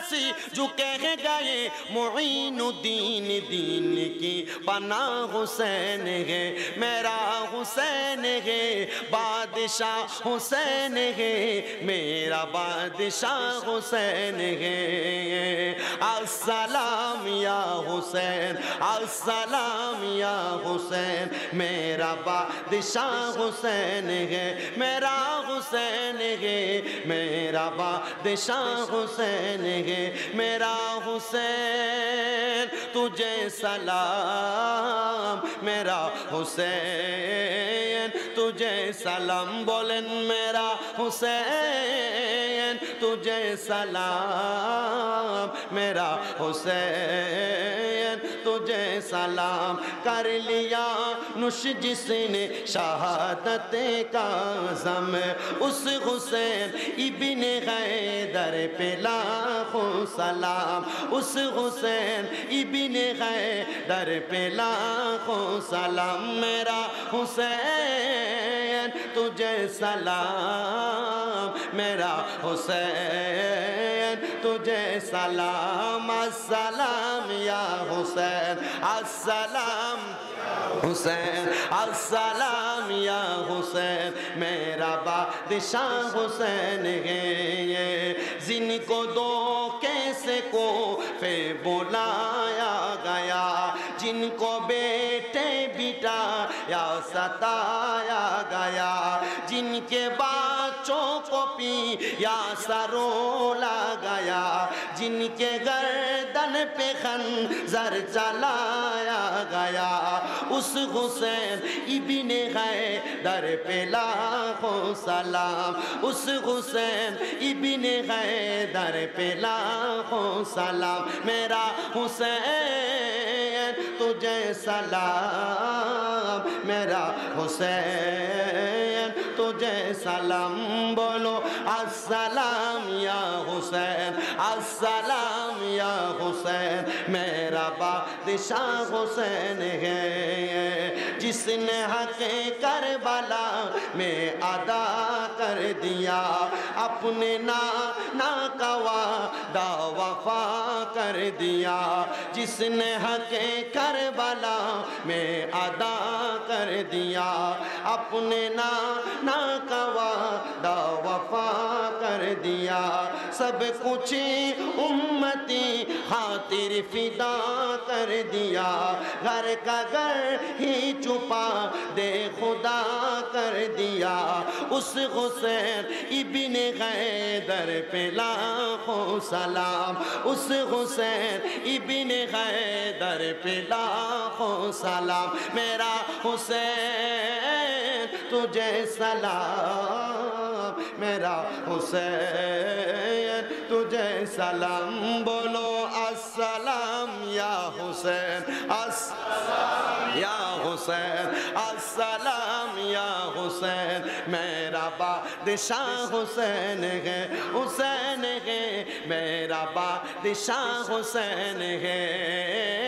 کسی جو کہہ گئے معین الدین دین کی پناہ حسین ہے میرا حسین ہے بادشاہ حسین ہے میرا بادشاہ حسین ہے السلام یا حسین السلام یا حسین میرا بادشاہ حسین ہے میرا حسین ہے میرا بادشاہ حسین ہے میرا حسین تجھے سلام میرا حسین تجھے سلام بولن میرا حسین تجھے سلام میرا حسین تجھے سلام کر لیا نوش جس نے شہادت کا عزم اس حسین ابن حیدر پہ لاکھوں سلام اس حسین ابن حیدر پہ لاکھوں سلام میرا حسین تجھے سلام میرا حسین تجھے سلام السلام یا حسین السلام حسین السلام یا حسین میرا بادشاہ حسین ہے جن کو دھوکے سے کوفے بلایا گیا جن کو بیٹے بٹایا ستایا گیا جن کے بچوں کو پیا سرولا گیا جن کے گردن پہ خنجر چلایا گیا اس حسین ابن حیدر پہ لاکھوں سلام اس حسین ابن حیدر پہ لاکھوں سلام میرا حسین تجھے سلام میرا حسین تجھے سلام بولو السلام یا حسین السلام یا حسین میرا بادشاہ حسین ہے جس نے حق کربلا میں ادا کر دیا اپنے نانا کا وعدہ وفا کر دیا جس نے حق کربلا میں ادا کر دیا اپنے نانا کا وعدہ وفا کر دیا سب کچھ امتی خاطر فدا کر دیا گھر کا گھر ہی چھپا دے خدا کر دیا اس حسین ابن حیدر پہ لاکھوں سلام اس حسین ابن حیدر پہ لاکھوں سلام میرا حسین تجھے سلام میرا حسین تجھے سلام بولو السلام یا حسین السلام یا حسین السلام یا حسین میرا بادشاہ حسین ہے حسین ہے میرا بادشاہ حسین ہے